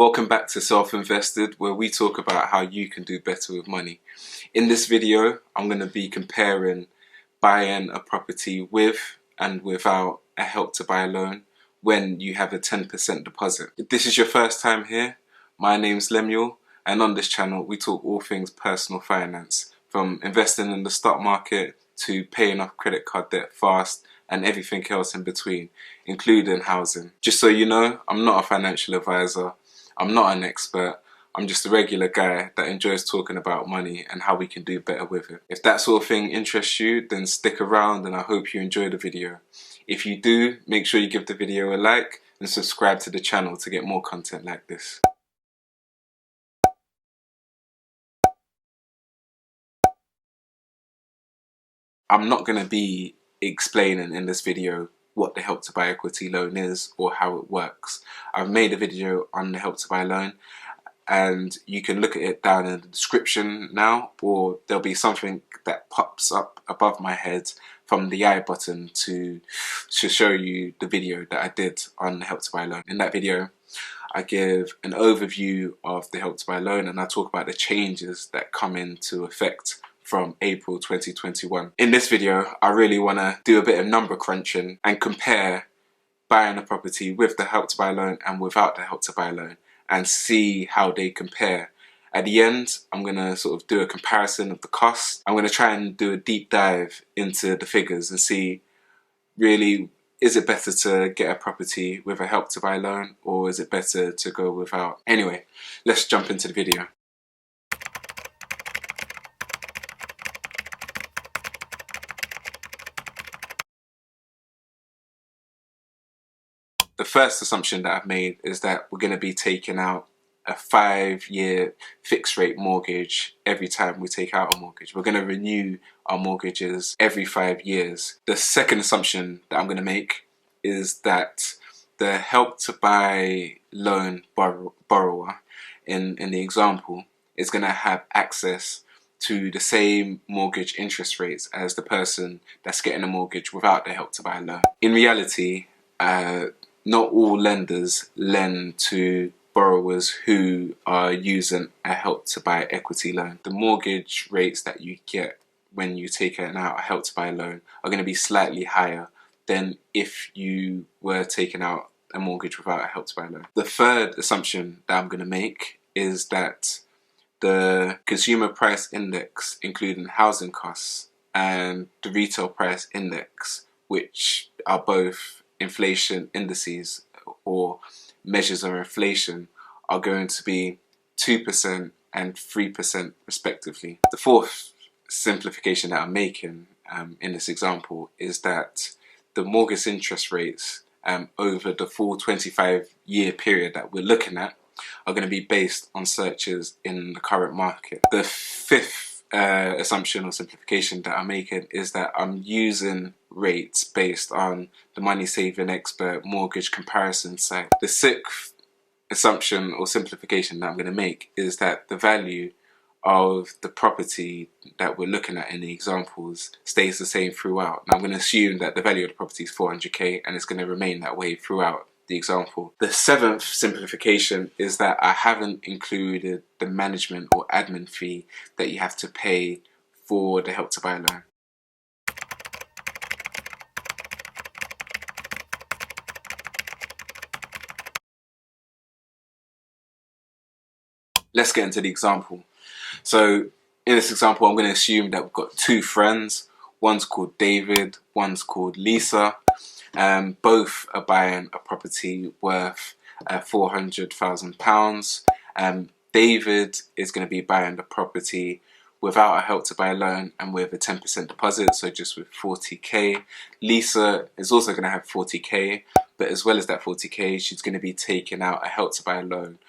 Welcome back to Self-Invested, where we talk about how you can do better with money. In this video, I'm going to be comparing buying a property with and without a Help to Buy loan when you have a 10% deposit. If this is your first time here, my name's Lemuel, and on this channel we talk all things personal finance, from investing in the stock market to paying off credit card debt fast and everything else in between, including housing. Just so you know, I'm not a financial advisor. I'm not an expert. I'm just a regular guy that enjoys talking about money and how we can do better with it. If that sort of thing interests you, then stick around and I hope you enjoy the video. If you do, make sure you give the video a like and subscribe to the channel to get more content like this. I'm not going to be explaining in this video what the Help to Buy equity loan is or how it works. I've made a video on the Help to Buy loan and you can look at it down in the description now, or there'll be something that pops up above my head from the I button to show you the video that I did on the Help to Buy loan. In that video I give an overview of the Help to Buy loan and I talk about the changes that come into effect from April 2021. In this video, I really want to do a bit of number crunching and compare buying a property with the Help to Buy loan and without the Help to Buy loan and see how they compare. At the end, I'm going to sort of do a comparison of the costs. I'm going to try and do a deep dive into the figures and see really, is it better to get a property with a Help to Buy loan or is it better to go without? Anyway, let's jump into the video. The first assumption that I've made is that we're going to be taking out a 5-year fixed rate mortgage every time we take out a mortgage. We're going to renew our mortgages every 5 years. The second assumption that I'm going to make is that the Help to Buy loan borrower in the example is going to have access to the same mortgage interest rates as the person that's getting a mortgage without the Help to Buy loan. In reality, not all lenders lend to borrowers who are using a Help to Buy equity loan. The mortgage rates that you get when you take out a Help to Buy loan are going to be slightly higher than if you were taking out a mortgage without a Help to Buy loan. The third assumption that I'm going to make is that the consumer price index, including housing costs, and the retail price index, which are both inflation indices or measures of inflation, are going to be 2% and 3% respectively. The fourth simplification that I'm making in this example is that the mortgage interest rates over the full 25-year period that we're looking at are going to be based on searches in the current market. The fifth assumption or simplification that I'm making is that I'm using rates based on the Money Saving Expert mortgage comparison site. The sixth assumption or simplification that I'm going to make is that the value of the property that we're looking at in the examples stays the same throughout. Now I'm going to assume that the value of the property is 400k and it's going to remain that way throughout the example. The seventh simplification is that I haven't included the management or admin fee that you have to pay for the Help to Buy loan. Let's get into the example. So in this example, I'm going to assume that we've got two friends. One's called David, one's called Lisa. Both are buying a property worth £400,000. David is going to be buying the property without a Help to Buy loan and with a 10% deposit, so just with 40k. Lisa is also going to have 40k, but as well as that 40k, she's going to be taking out a Help to Buy loan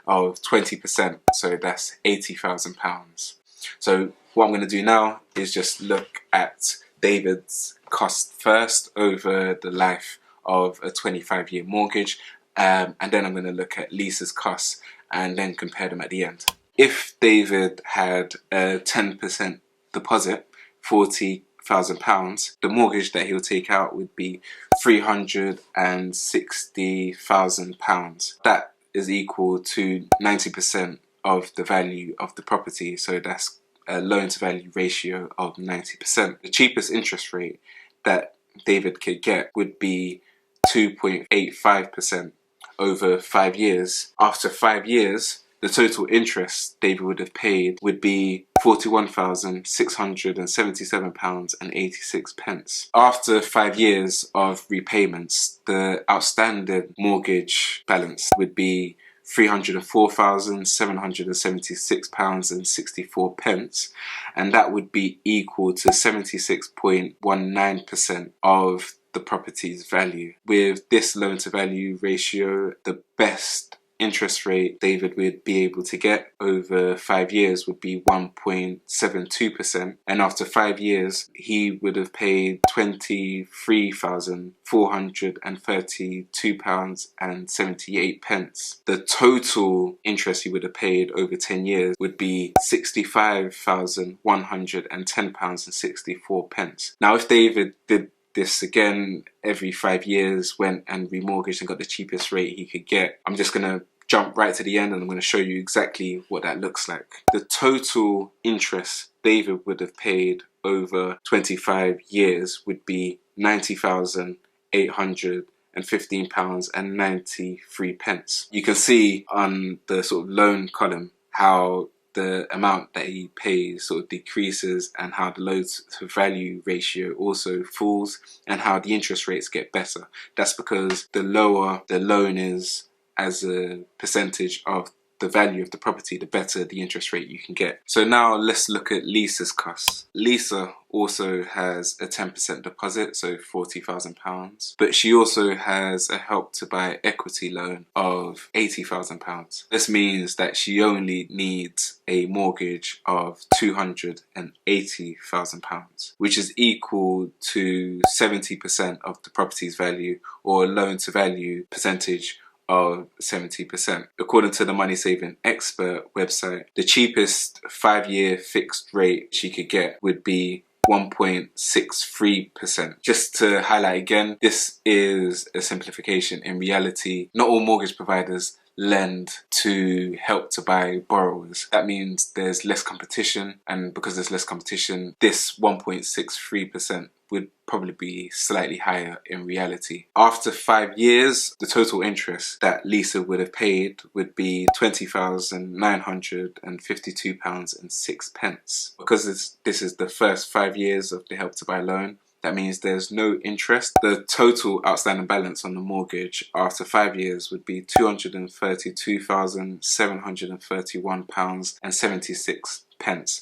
of 20%, so that's £80,000. So what I'm going to do now is just look at David's cost first over the life of a 25-year mortgage, and then I'm going to look at Lisa's costs and then compare them at the end. If David had a 10% deposit, £40,000, the mortgage that he'll take out would be £360,000. That is equal to 90% of the value of the property. So that's a loan to value ratio of 90%. The cheapest interest rate that David could get would be 2.85% over 5 years. After 5 years, the total interest David would have paid would be £41,677.86. After 5 years of repayments, the outstanding mortgage balance would be £304,776.64, and that would be equal to 76.19% of the property's value. With this loan to value ratio, the best interest rate David would be able to get over 5 years would be 1.72%, and after 5 years he would have paid £23,432.78. The total interest he would have paid over 10 years would be £65,110.64. Now, if David did this again every 5 years, went and remortgaged and got the cheapest rate he could get, I'm just gonna jump right to the end and I'm going to show you exactly what that looks like. The total interest David would have paid over 25 years would be £90,815.93. You can see on the sort of loan column how the amount that he pays sort of decreases, and how the loan to value ratio also falls, and how the interest rates get better. That's because the lower the loan is as a percentage of the value of the property, the better the interest rate you can get. So now let's look at Lisa's costs. Lisa also has a 10% deposit, so £40,000, but she also has a Help to Buy equity loan of £80,000. This means that she only needs a mortgage of £280,000, which is equal to 70% of the property's value, or a loan to value percentage of 70%. According to the Money Saving Expert website, the cheapest 5-year fixed rate she could get would be 1.63%. Just to highlight again, this is a simplification. In reality, not all mortgage providers lend to Help to Buy borrowers. That means there's less competition, and because there's less competition, this 1.63% would probably be slightly higher in reality. After 5 years, the total interest that Lisa would have paid would be £20,952.06. Because this is the first 5 years of the Help to Buy loan, that means there's no interest. The total outstanding balance on the mortgage after 5 years would be £232,731.76.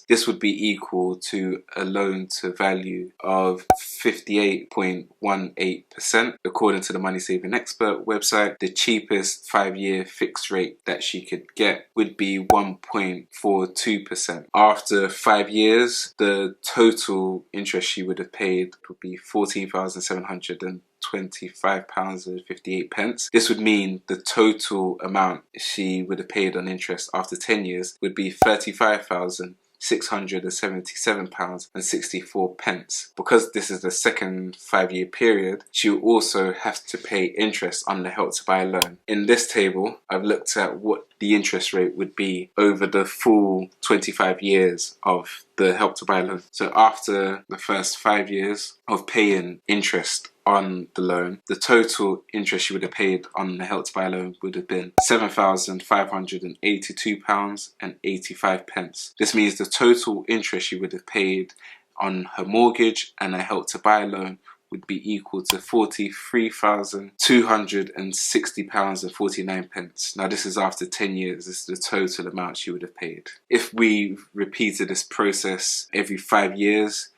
This would be equal to a loan to value of 58.18%. According to the Money Saving Expert website, the cheapest 5-year fixed rate that she could get would be 1.42%. After 5 years, the total interest she would have paid would be £14,725.58. This would mean the total amount she would have paid on interest after 10 years would be £35,677.64. Because this is the second 5-year period, she will also have to pay interest on the Help to Buy loan. In this table, I've looked at what the interest rate would be over the full 25 years of the Help to Buy loan. So after the first 5 years of paying interest on the loan, the total interest she would have paid on the Help to Buy loan would have been £7,582.85. This means the total interest she would have paid on her mortgage and a Help to Buy loan would be equal to £43,260.49. Now this is after 10 years, this is the total amount she would have paid. If we repeated this process every 5 years,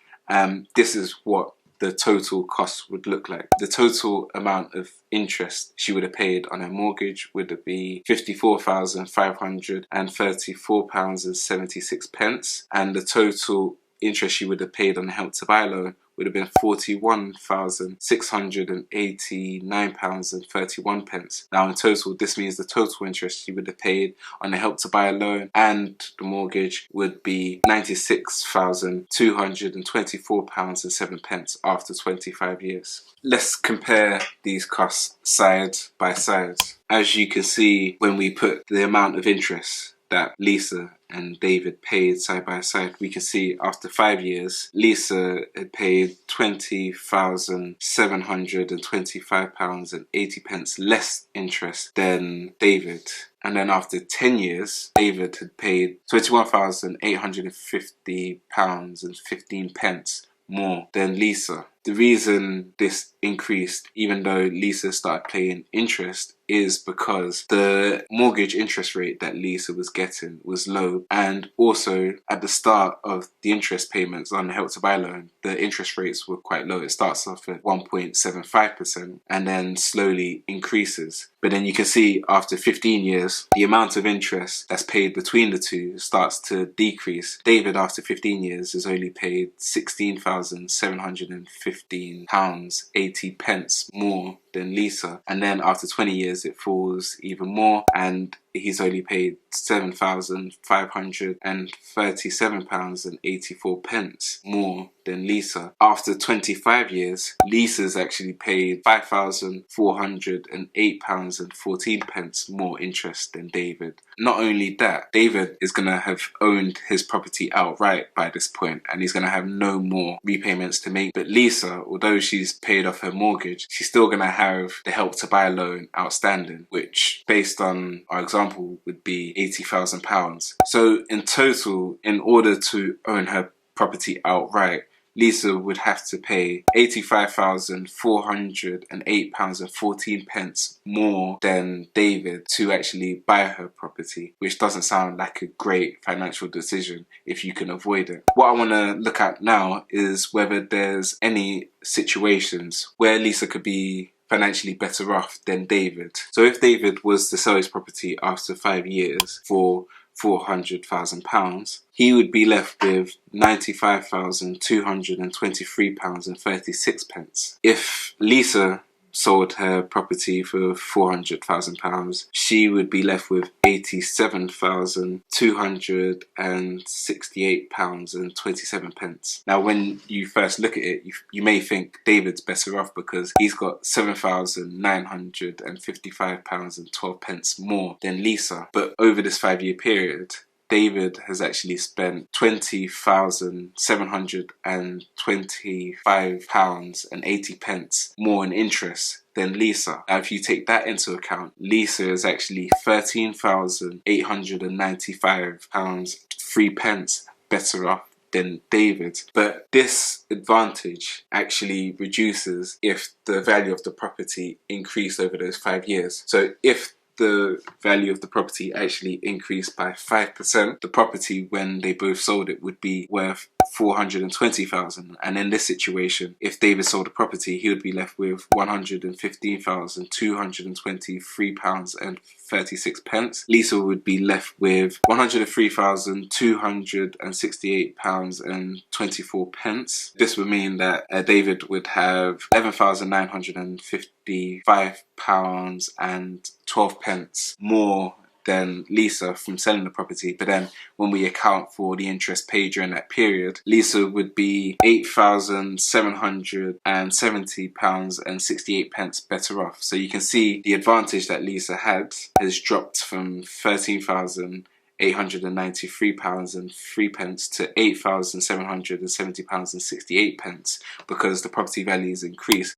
this is what the total cost would look like. The total amount of interest she would have paid on her mortgage would be £54,534.76, and the total interest she would have paid on the Help to Buy loan would have been £41,689.31. Now in total, this means the total interest she would have paid on the Help to Buy loan and the mortgage would be £96,224.07 after 25 years. Let's compare these costs side by side. As you can see, when we put the amount of interest that Lisa and David paid side by side, we can see after 5 years, Lisa had paid £20,725.80 less interest than David. And then after 10 years, David had paid £21,850.15 more than Lisa. The reason this increased, even though Lisa started paying interest, is because the mortgage interest rate that Lisa was getting was low, and also at the start of the interest payments on the Help to Buy loan, the interest rates were quite low. It starts off at 1.75% and then slowly increases. But then you can see after 15 years, the amount of interest that's paid between the two starts to decrease. David, after 15 years, has only paid £16,715.80 more than Lisa. And then after 20 years, it falls even more, and he's only paid £7,537.84 more than Lisa. After 25 years, Lisa's actually paid £5,408.14 more interest than David. Not only that, David is going to have owned his property outright by this point, and he's going to have no more repayments to make. But Lisa, although she's paid off her mortgage, she's still going to have the Help to Buy loan outstanding, which based on our example would be £80,000. So in total, in order to own her property outright, Lisa would have to pay £85,408.14 more than David to actually buy her property, which doesn't sound like a great financial decision if you can avoid it. What I want to look at now is whether there's any situations where Lisa could be financially better off than David. So if David was to sell his property after 5 years for £400,000, he would be left with £95,223.36. If Lisa sold her property for £400,000, she would be left with £87,268.27. Now, when you first look at it, you may think David's better off because he's got £7,955.12 more than Lisa. But over this 5-year period, David has actually spent £20,725.80 more in interest than Lisa. Now, if you take that into account, Lisa is actually £13,895.03 better off than David. But this advantage actually reduces if the value of the property increased over those 5 years. So if the value of the property actually increased by 5%, the property when they both sold it would be worth £420,000. And in this situation, if David sold the property, he would be left with £115,223.36. Lisa would be left with £103,268.24. This would mean that David would have £11,955.12 more than Lisa from selling the property. But then when we account for the interest paid during that period, Lisa would be £8,770.68 better off. So you can see the advantage that Lisa had has dropped from £13,893.03 to £8,770.68 because the property value has increased.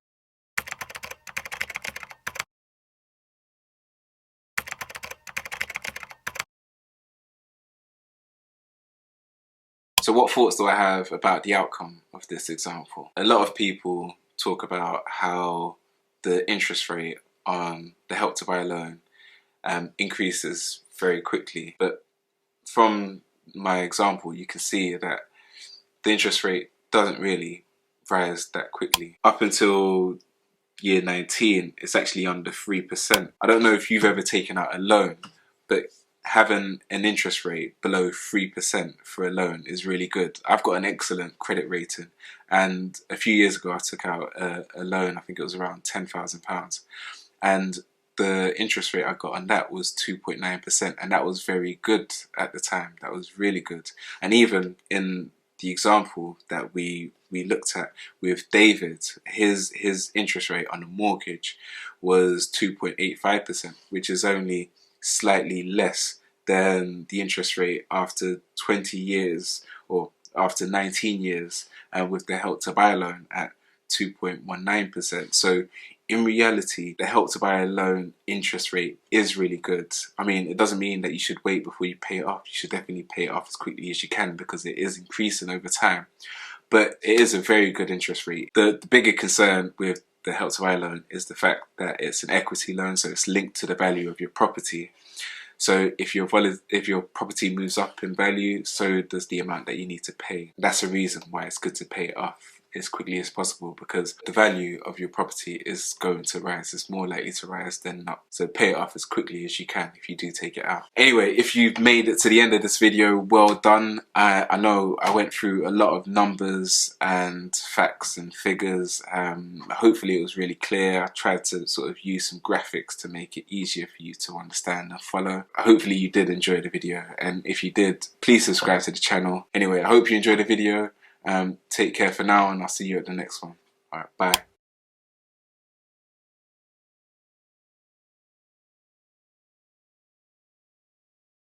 So what thoughts do I have about the outcome of this example? A lot of people talk about how the interest rate on the Help to Buy loan increases very quickly. But from my example, you can see that the interest rate doesn't really rise that quickly. Up until year 19, it's actually under 3%. I don't know if you've ever taken out a loan, but having an interest rate below 3% for a loan is really good. I've got an excellent credit rating, and a few years ago I took out a loan. I think it was around £10,000, and the interest rate I got on that was 2.9%, and that was very good at the time. That was really good. And even in the example that we looked at with David, his interest rate on a mortgage was 2.85%, which is only slightly less than the interest rate after 20 years or after 19 years, with the Help to Buy loan at 2.19%. So in reality, the Help to Buy loan interest rate is really good. I mean, it doesn't mean that you should wait before you pay it off. You should definitely pay it off as quickly as you can, because it is increasing over time. But it is a very good interest rate. The bigger concern with the Help to Buy loan is the fact that it's an equity loan, so it's linked to the value of your property. So if your property moves up in value, so does the amount that you need to pay. That's a reason why it's good to pay it off as quickly as possible, because the value of your property is going to rise. It's more likely to rise than not. So pay it off as quickly as you can if you do take it out. Anyway, if you've made it to the end of this video, well done. I know I went through a lot of numbers and facts and figures. Hopefully it was really clear. I tried to sort of use some graphics to make it easier for you to understand and follow. Hopefully you did enjoy the video, and if you did, please subscribe to the channel. Anyway, I hope you enjoyed the video. Take care for now, and I'll see you at the next one. Alright, bye.